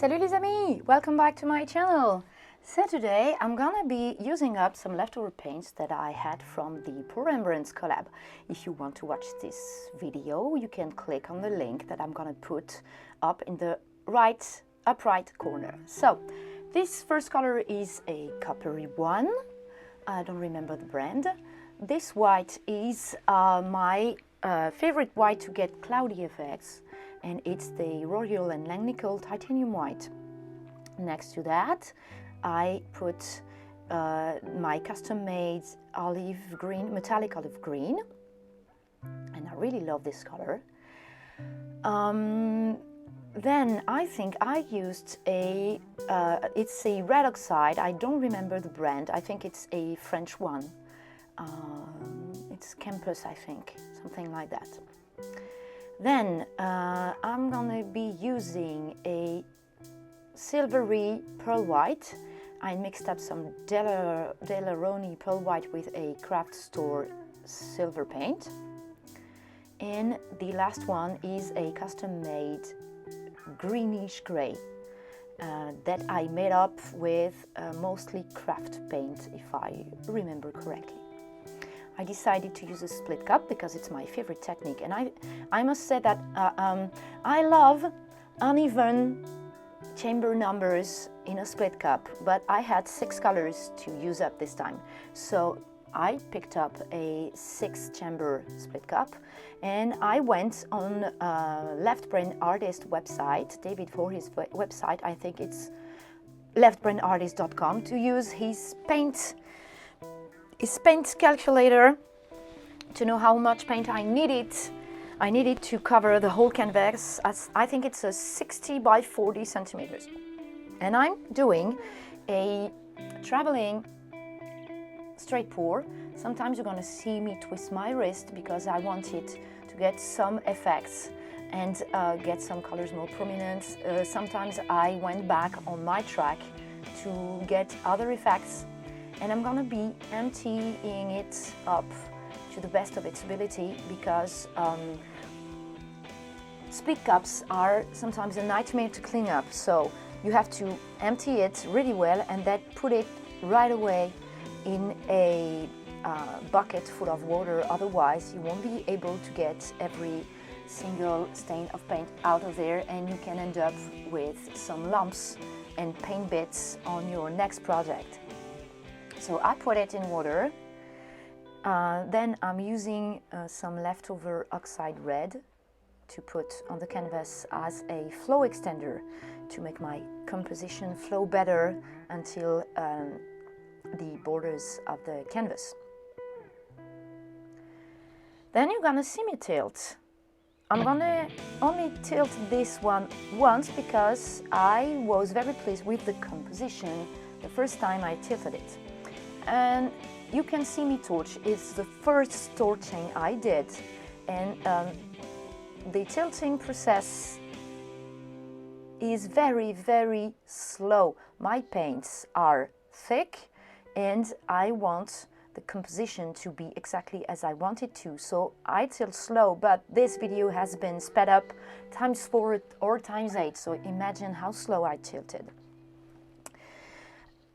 Salut les amis! Welcome back to my channel. So today I'm gonna be using up some leftover paints that I had from the Pour Rembrandts collab. If you want to watch this video, you can click on the link that I'm gonna put up in the upright corner. So this first color is a coppery one. I don't remember the brand. This white is my favorite white to get cloudy effects, and it's the Royal and Langnickel Titanium White. Next to that, I put my custom-made olive green, metallic olive green, and I really love this color. Then I think I used it's a red oxide. I don't remember the brand. I think it's a French one. It's Campus, I think, something like that. Then I'm gonna be using a silvery pearl white. I mixed up some Delaroni pearl white with a craft store silver paint. And the last one is a custom-made greenish gray that I made up with mostly craft paint, if I remember correctly. I decided to use a split cup because it's my favorite technique, and I must say that I love uneven chamber numbers in a split cup, but I had 6 colors to use up this time, so I picked up a 6-chamber split cup, and I went on Left Brain Artist website, David for his website, I think it's leftbrainartist.com, to use his paint calculator to know how much paint I needed. I needed to cover the whole canvas, as I think it's a 60 by 40 centimeters. And I'm doing a traveling straight pour. Sometimes you're gonna see me twist my wrist because I wanted to get some effects and get some colors more prominent. Sometimes I went back on my track to get other effects, and I'm gonna be emptying it up to the best of its ability because split cups are sometimes a nightmare to clean up, so you have to empty it really well and then put it right away in a bucket full of water. Otherwise you won't be able to get every single stain of paint out of there, and you can end up with some lumps and paint bits on your next project. So I put it in water. Then I'm using some leftover oxide red to put on the canvas as a flow extender to make my composition flow better until the borders of the canvas. Then you're gonna see me tilt. I'm gonna only tilt this one once because I was very pleased with the composition the first time I tilted it. And you can see me torch. It's the first torching I did, and the tilting process is very, very slow. My paints are thick and I want the composition to be exactly as I want it to, so I tilt slow, but this video has been sped up ×4 or ×8, so imagine how slow I tilted.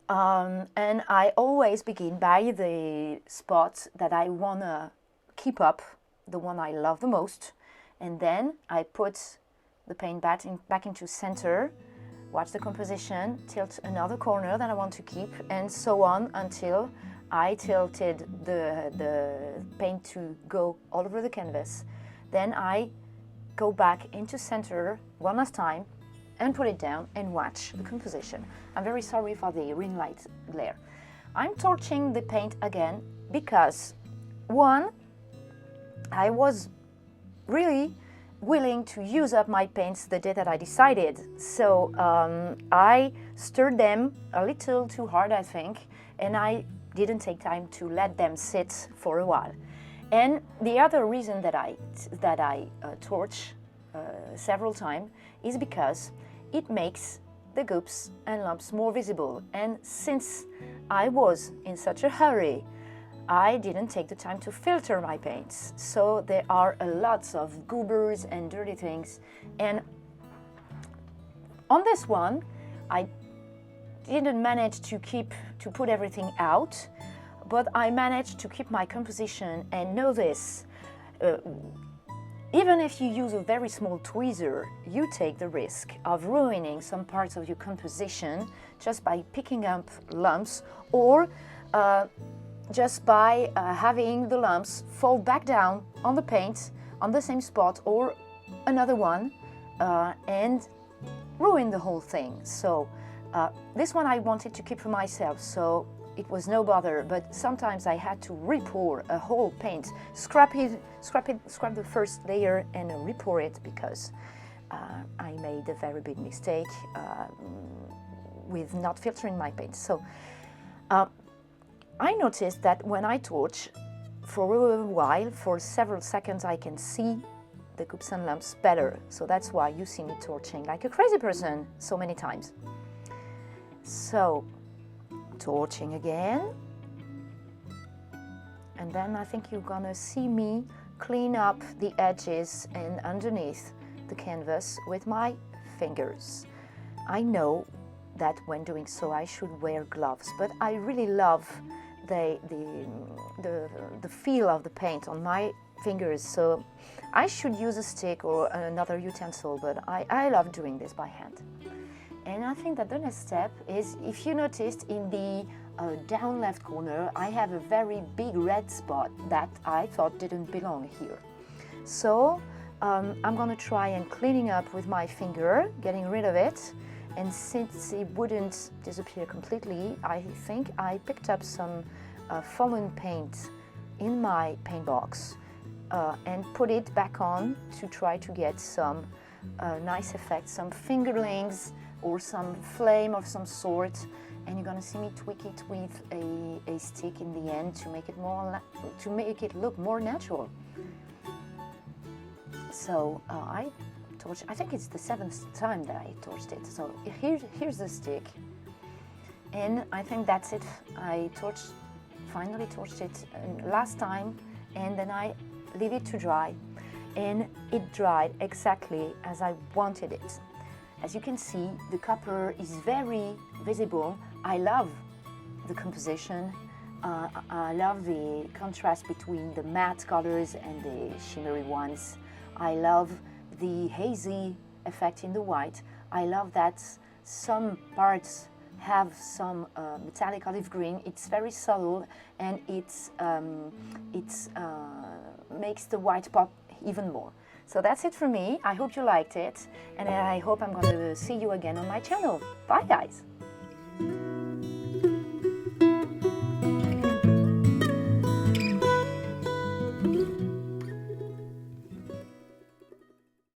And I always begin by the spot that I wanna keep up, the one I love the most, and then I put the paint back into center, watch the composition, tilt another corner that I want to keep, and so on until I tilted the paint to go all over the canvas. Then I go back into center one last time and put it down and watch the composition. I'm very sorry for the ring light glare. I'm torching the paint again because, one, I was really willing to use up my paints the day that I decided, so I stirred them a little too hard, I think, and I didn't take time to let them sit for a while. And the other reason that I torch several times is because it makes the goops and lumps more visible, and since I was in such a hurry, I didn't take the time to filter my paints, so there are a lot of goobers and dirty things, and On this one, I didn't manage to put everything out, but I managed to keep my composition. And know this, even if you use a very small tweezer, you take the risk of ruining some parts of your composition just by picking up lumps, or just by having the lumps fall back down on the paint on the same spot or another one, and ruin the whole thing. So this one I wanted to keep for myself, so it was no bother, but sometimes I had to repour a whole paint, scrap the first layer and repour it, because I made a very big mistake with not filtering my paint. So I noticed that when I torch for a while, for several seconds, I can see the coups and lumps better. So that's why you see me torching like a crazy person so many times. So torching again, and then I think you're gonna see me clean up the edges and underneath the canvas with my fingers. I know that when doing so I should wear gloves, but I really love the feel of the paint on my fingers, so I should use a stick or another utensil, but I love doing this by hand. And I think that the next step is, if you noticed in the down left corner, I have a very big red spot that I thought didn't belong here. So I'm gonna try and cleaning up with my finger, getting rid of it. And since it wouldn't disappear completely, I think I picked up some fallen paint in my paint box and put it back on to try to get some nice effects, some fingerlings or some flame of some sort. And you're gonna see me tweak it with a stick in the end to make it look more natural. So I think it's the 7th time that I torched it. So here's the stick, and I think that's it. I finally torched it last time, and then I leave it to dry, and it dried exactly as I wanted it. As you can see, the copper is very visible. I love the composition. I love the contrast between the matte colors and the shimmery ones. I love the hazy effect in the white. I love that some parts have some metallic olive green. It's very subtle, and it makes the white pop even more. So that's it for me. I hope you liked it, and I hope I'm going to see you again on my channel. Bye, guys.